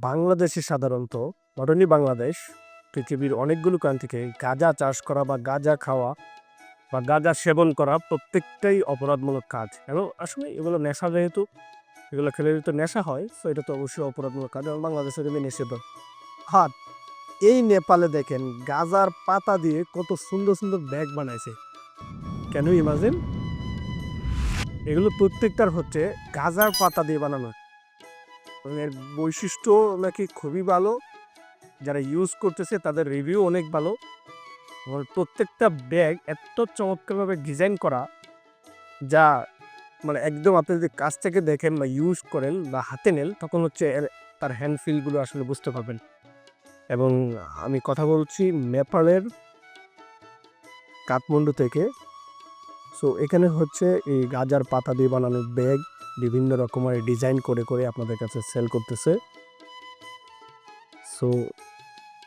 বাংলাদেশে সাধারণত not only Bangladesh, পৃথিবীর অনেকগুলো কান্ট্রি থেকে গাঁজা চাষ করা বা গাঁজা খাওয়া বা গাঁজা সেবন করা প্রত্যেকটাই অপরাধমূলক কাজ। এবং আসলে এগুলো নেশা, যেহেতু এগুলো খেলে যেহেতু নেশা হয়, সো এটা তো অবশ্যই অপরাধমূলক কাজ এবং বাংলাদেশে কিন্তু নিষিদ্ধ। আর এই নেপালে দেখেন গাঁজার পাতা দিয়ে কত সুন্দর সুন্দর ব্যাগ বানাইছে। Can you imagine? এগুলো প্রত্যেকটার হচ্ছে গাঁজার পাতা দিয়ে বানানো। এর বৈশিষ্ট্য নাকি খুবই ভালো, যারা ইউজ করতেছে তাদের রিভিউ অনেক ভালো। এবং প্রত্যেকটা ব্যাগ এত চমৎকারভাবে ডিজাইন করা, যা মানে একদম আপনি যদি কাছ থেকে দেখেন বা ইউজ করেন বা হাতে নেন, তখন হচ্ছে তার হ্যান্ড ফিলগুলো আসলে বুঝতে পারবেন। এবং আমি কথা বলছি নেপালের কাঠমান্ডু থেকে। সো এখানে হচ্ছে এই গাজার পাতা দিয়ে বানানো ব্যাগ বিভিন্ন রকমের ডিজাইন করে করে আপনাদের কাছে সেল করতেছে। সো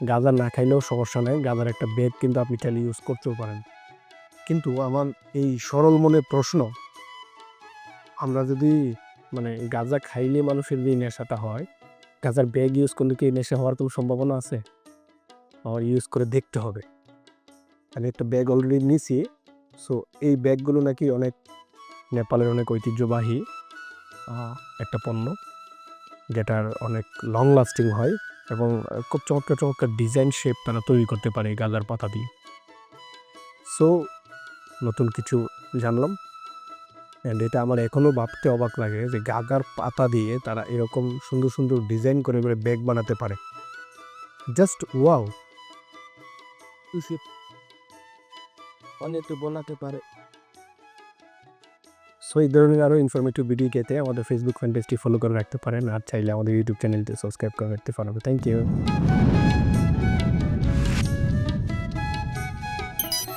গাঁজা না খাইলেও সমস্যা নেই, গাঁজার একটা ব্যাগ কিন্তু আপনি চাইলে ইউজ করতেও পারেন। কিন্তু আমার এই সরল মনে প্রশ্ন, আমরা যদি গাঁজা খাইলে মানুষের যে নেশাটা হয়, গাঁজার ব্যাগ ইউজ করলে কি নেশা হওয়ার কোনো সম্ভাবনা আছে? আমার ইউজ করে দেখতে হবে। আমি একটা ব্যাগ অলরেডি নিছি। সো এই ব্যাগগুলো নাকি অনেক নেপালের অনেক ঐতিহ্যবাহী একটা পণ্য, যেটার অনেক লং লাস্টিং হয় এবং খুব চমৎকার চমৎকার ডিজাইন শেপ তারা তৈরি করতে পারে গাঁজার পাতা দিয়ে। সো নতুন কিছু জানলাম। অ্যান্ড এটা আমার এখনও ভাবতে অবাক লাগে যে গাঁজার পাতা দিয়ে তারা এরকম সুন্দর সুন্দর ডিজাইন করে করে ব্যাগ বানাতে পারে। Just wow! বানাতে বানাতে পারে। সো এই ধরনের আরও ইনফরমেটিভ ভিডিও পেতে আমাদের ফেসবুক ফ্যান পেজটি ফলো করে রাখতে পারেন, আর চাইলে আমাদের ইউটিউব চ্যানেলটি সাবস্ক্রাইব করে রাখতে পারেন। Thank you.